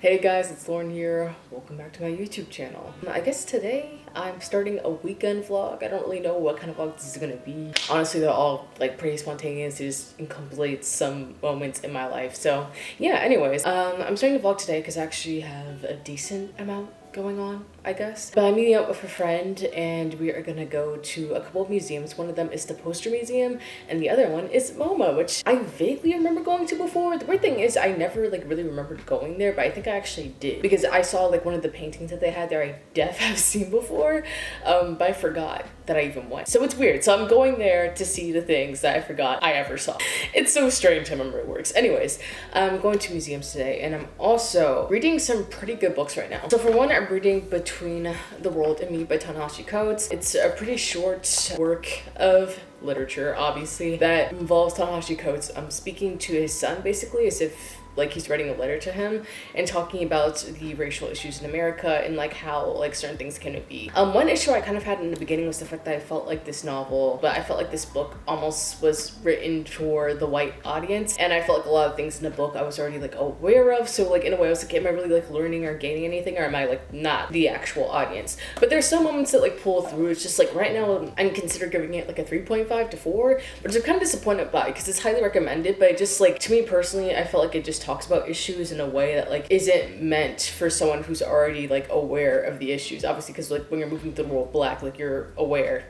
Hey guys, it's Lauren here. Welcome back to my YouTube channel. I guess today I'm starting a weekend vlog. I don't really know what kind of vlog this is gonna be. Honestly, they're all like pretty spontaneous. They just encapsulate some moments in my life. So yeah, anyways, I'm starting to vlog today because I actually have a decent amount going on, I guess. But I'm meeting up with a friend and we are gonna go to a couple of museums. One of them is the Poster Museum and the other one is MoMA, which I vaguely remember going to before. The weird thing is I never like really remembered going there, but I think I actually did because I saw like one of the paintings that they had there I def have seen before, but I forgot that I even went. So it's weird. So I'm going there to see the things that I forgot I ever saw. It's so strange how memory works. Anyways, I'm going to museums today and I'm also reading some pretty good books right now. So for one, I'm reading Between the World and Me by Ta-Nehisi Coates. It's a pretty short work of literature, obviously, that involves Ta-Nehisi Coates speaking to his son, basically, as if like he's writing a letter to him and talking about the racial issues in America and like how like certain things can be. One issue I kind of had in the beginning was the fact that I felt like this novel, but I felt like this book almost was written for the white audience, and I felt like a lot of things in the book I was already like aware of. So like in a way I was like, am I really like learning or gaining anything, or am I like not the actual audience? But there's some moments that like pull through. It's just like right now I'm considering giving it like a 3.5 to 4, which I'm kind of disappointed by because it's highly recommended, but it just like to me personally I felt like it just talks about issues in a way that like isn't meant for someone who's already like aware of the issues, obviously, because like when you're moving through the world black, like you're aware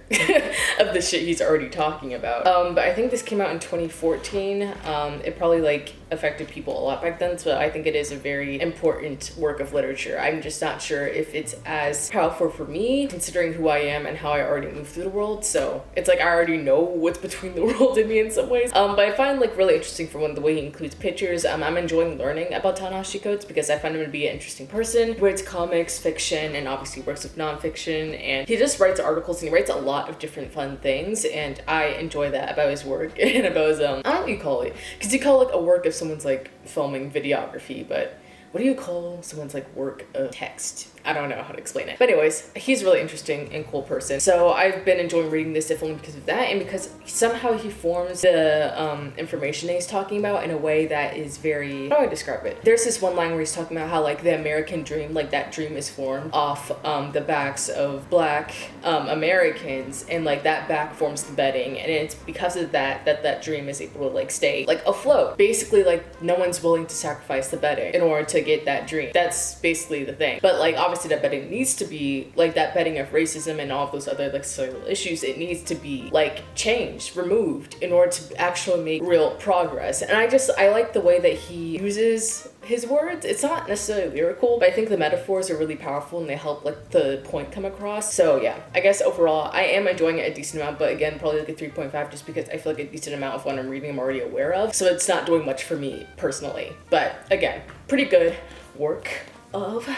of the shit he's already talking about. But I think this came out in 2014. It probably like affected people a lot back then, so I think it is a very important work of literature. I'm just not sure if it's as powerful for me considering who I am and how I already moved through the world. So it's like I already know what's between the world and me in some ways, but I find like really interesting for one the way he includes pictures. I'm enjoying learning about Ta-Nehisi Coates because I find him to be an interesting person. He writes comics, fiction, and obviously works with nonfiction, and he just writes articles and he writes a lot of different fun things, and I enjoy that about his work and about his I don't know what you call it, because you call it like a work of someone's like filming videography, but what do you call someone's like work of text? I don't know how to explain it. But anyways, he's a really interesting and cool person. So I've been enjoying reading this definitely because of that, and because somehow he forms the information that he's talking about in a way that is very, how do I describe it? There's this one line where he's talking about how like the American dream, like that dream is formed off the backs of black Americans, and like that back forms the bedding, and it's because of that that dream is able to like stay like afloat. Basically like no one's willing to sacrifice the bedding in order to get that dream. That's basically the thing. But like obviously that bedding needs to be like that bedding of racism and all of those other like social issues, it needs to be like changed, removed in order to actually make real progress. And I like the way that he uses his words. It's not necessarily lyrical, but I think the metaphors are really powerful and they help like the point come across. So yeah, I guess overall I am enjoying it a decent amount, but again probably like a 3.5 just because I feel like a decent amount of what I'm reading I'm already aware of, so it's not doing much for me personally. But again, pretty good work of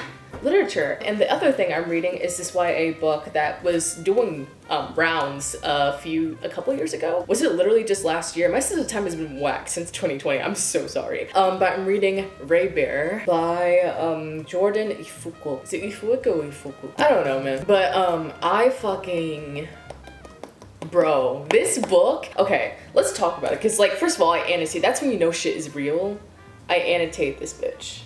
literature. And the other thing I'm reading is this YA book that was doing rounds a couple years ago. Was it literally just last year? My sense of time has been whacked since 2020. I'm so sorry. But I'm reading Ray Bear by Jordan Ifuku. Is it Ifuku or Ifuku? I don't know, man. But I fucking... Bro, this book... Okay, let's talk about it. Because like, first of all, I annotate. That's when you know shit is real. I annotate this bitch.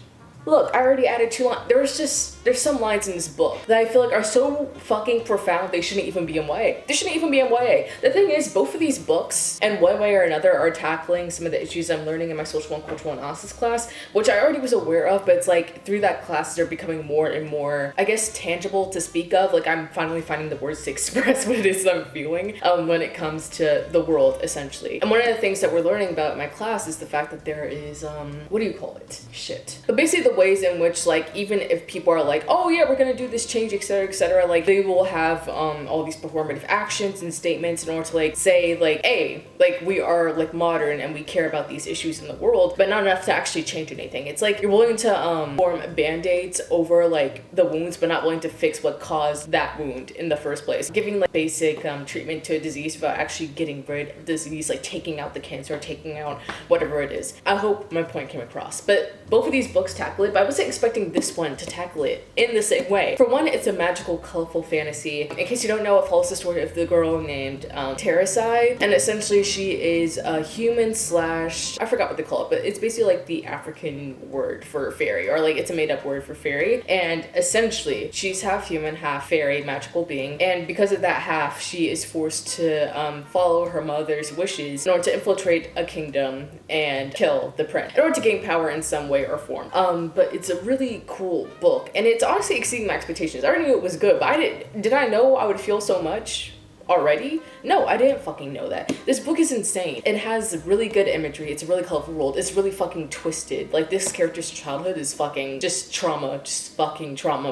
Look, I already added 2 lines. There's some lines in this book that I feel like are so fucking profound they shouldn't even be in YA. They shouldn't even be in YA. The thing is, both of these books, in one way or another, are tackling some of the issues I'm learning in my social and cultural analysis class, which I already was aware of, but it's like through that class they're becoming more and more, I guess, tangible to speak of. Like I'm finally finding the words to express what it is I'm feeling when it comes to the world, essentially. And one of the things that we're learning about in my class is the fact that there is, what do you call it? Shit. But basically the ways in which, like, even if people are like like, oh yeah, we're gonna do this change, etc., etc. Like they will have all these performative actions and statements in order to like say like, hey, like we are like modern and we care about these issues in the world, but not enough to actually change anything. It's like you're willing to form band-aids over like the wounds, but not willing to fix what caused that wound in the first place. Giving like basic treatment to a disease without actually getting rid of the disease, like taking out the cancer, taking out whatever it is. I hope my point came across. But both of these books tackle it, but I wasn't expecting this one to tackle it in the same way. For one, it's a magical, colorful fantasy. In case you don't know, it follows the story of the girl named Terasai, and essentially she is a human slash, I forgot what they call it, but it's basically like the African word for fairy, or like it's a made-up word for fairy. And essentially she's half human, half fairy, magical being, and because of that half, she is forced to follow her mother's wishes in order to infiltrate a kingdom and kill the prince in order to gain power in some way or form. But it's a really cool book, and it's honestly exceeding my expectations. I already knew it was good, but did I know I would feel so much already? No, I didn't fucking know that. This book is insane. It has really good imagery. It's a really colorful world. It's really fucking twisted. Like this character's childhood is fucking just trauma,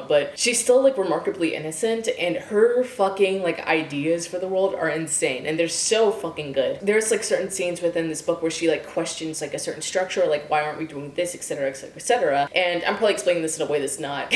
but she's still like remarkably innocent, and her fucking like ideas for the world are insane, and they're so fucking good. There's like certain scenes within this book where she like questions like a certain structure, like why aren't we doing this, etc., etc., etc. And I'm probably explaining this in a way that's not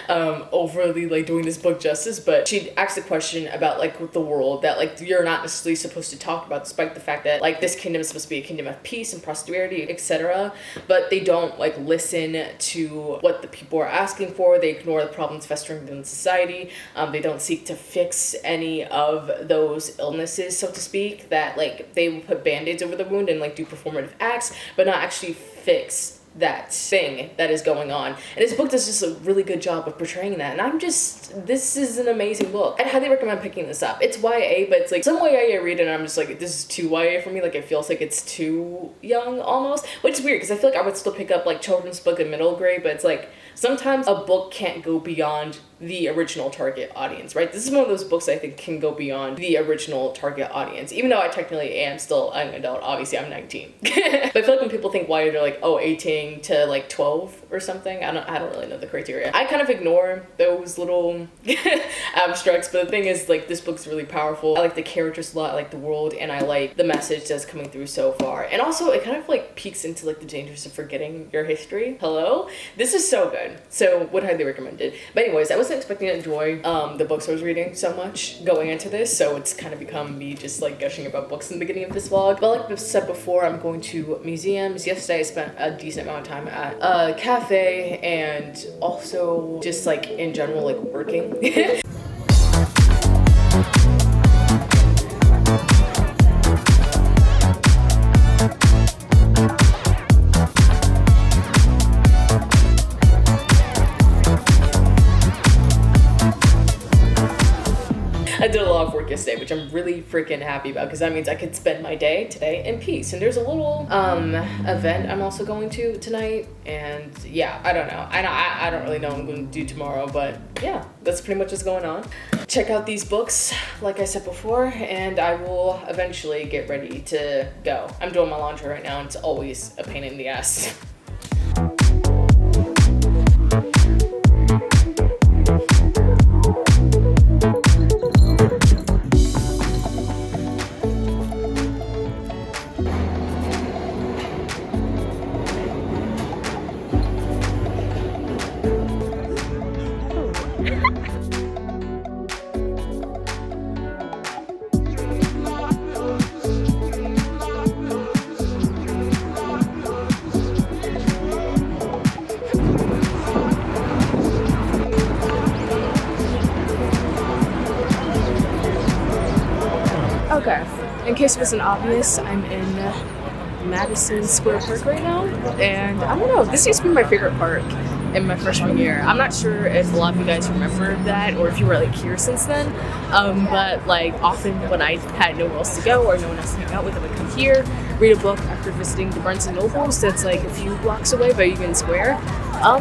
overly like doing this book justice, but she asks a question about like the world that like you're not necessarily supposed to talk about, despite the fact that like this kingdom is supposed to be a kingdom of peace and prosperity, etc. But they don't like listen to what the people are asking for. They ignore the problems festering within society. They don't seek to fix any of those illnesses, so to speak, that like they will put band-aids over the wound and like do performative acts, but not actually fix that thing that is going on. And this book does just a really good job of portraying that, and this is an amazing book. I'd highly recommend picking this up. It's YA, but it's like some YA I read and I'm just like, this is too YA for me. Like it feels like it's too young almost, which is weird because I feel like I would still pick up like children's book in middle grade, but it's like sometimes a book can't go beyond the original target audience, right? This is one of those books I think can go beyond the original target audience, even though I technically am still an adult. Obviously I'm 19. But I feel like when people think YA, they're like, oh, 18 to like 12 or something. I don't really know the criteria. I kind of ignore those little abstracts, but the thing is like this book's really powerful. I like the characters a lot, I like the world, and I like the message that's coming through so far. And also it kind of like peeks into like the dangers of forgetting your history. Hello? This is so good. So would highly recommend it. But anyways, I wasn't expecting to enjoy the books I was reading so much going into this, so it's kind of become me just like gushing about books in the beginning of this vlog. But like I said before, I'm going to museums. Yesterday I spent a decent amount of time at a cafe, and also just like in general like working. I did a lot of work yesterday, which I'm really freaking happy about, because that means I could spend my day today in peace. And there's a little event I'm also going to tonight, and yeah, I don't know. I don't really know what I'm going to do tomorrow, but yeah, that's pretty much what's going on. Check out these books, like I said before, and I will eventually get ready to go. I'm doing my laundry right now, and it's always a pain in the ass. Okay, in case it wasn't obvious, I'm in Madison Square Park right now, and I don't know, this used to be my favorite park in my freshman year. I'm not sure if a lot of you guys remember that, or if you were like here since then, but like often when I had nowhere else to go or no one else to hang out with, I would come here, read a book after visiting the Barnes & Nobles that's like a few blocks away by Union Square.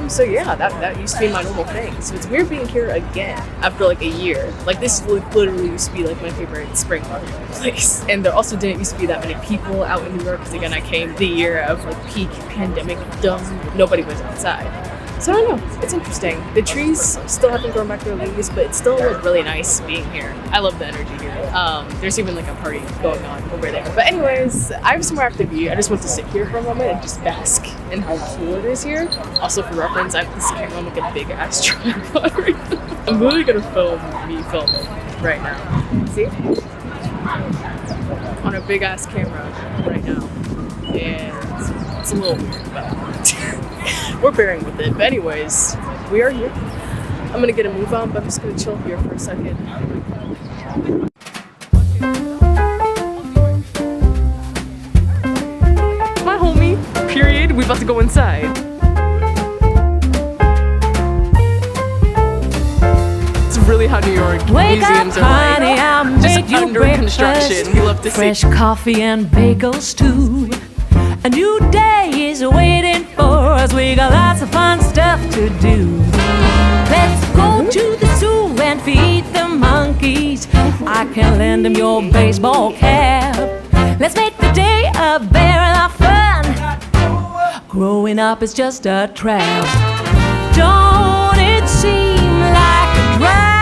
So yeah, that used to be my normal thing. So it's weird being here again after like a year. Like this literally used to be like my favorite spring market place. And there also didn't used to be that many people out in New York, because again, I came the year of like peak pandemic dumb. Nobody was outside. So I don't know. It's interesting. The trees still haven't grown back their leaves, but it's still like really nice being here. I love the energy here. There's even like a party going on over there. But anyways, I have somewhere I have to be. I just want to sit here for a moment and just bask in how cool it is here. Also, for reference, I have this camera on like a big ass tripod right now. I'm literally gonna film me filming right now. See? On a big ass camera right now. And it's a little weird, but we're bearing with it. But anyways, we are here. I'm gonna get a move on, but I'm just gonna chill here for a second. My homie, period. We about to go inside. It's really how New York museums are like. Just under construction. We love to see fresh coffee and bagels too. A new day is waiting for us. We got lots of fun stuff to do. Let's go to the zoo and feed the monkeys. I can lend them your baseball cap. Let's make the day a barrel of fun. Growing up is just a trap. Don't it seem like a drag?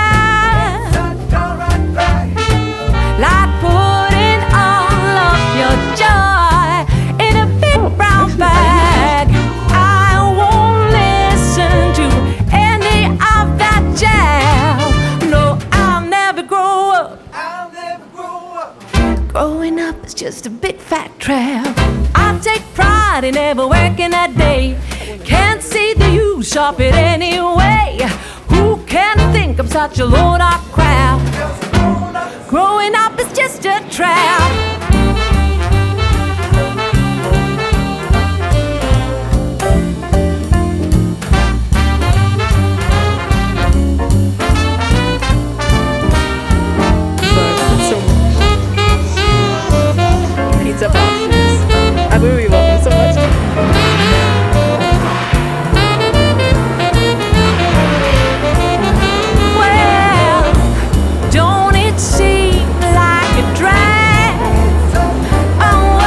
Like putting all of your joy in a big brown bag. I won't listen to any of that jazz. No, I'll never grow up. Growing up is just a big fat trap. I take pride in never working a day. Can't see the use of it anyway. Who can think I'm such a load of crap? Growing up is just a trap. Pizza boxes. I literally love them so much. Well, don't it seem like a drag? Oh,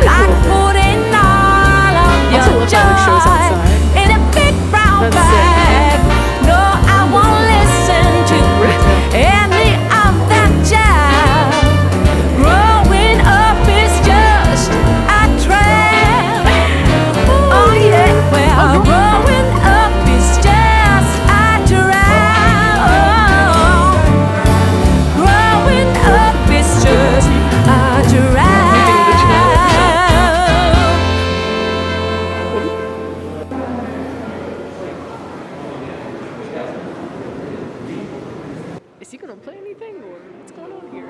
like putting all of your joy in a big brown bag. No, I won't listen to any of that jazz. Growing up is just a trap. Oh yeah, well, growing up is just a trap. Growing up is just a trap. Is he gonna play anything or what's going on here?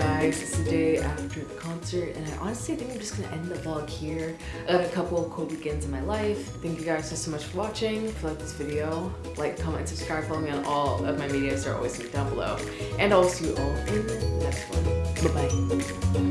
guys, it's the day after the concert and I honestly think I'm just gonna end the vlog here. I had a couple of cool weekends in my life. Thank you guys so much for watching. If you like this video, like, comment, subscribe, follow me on all of my medias. They're always linked down below. And I'll see you all in the next one. Bye-bye.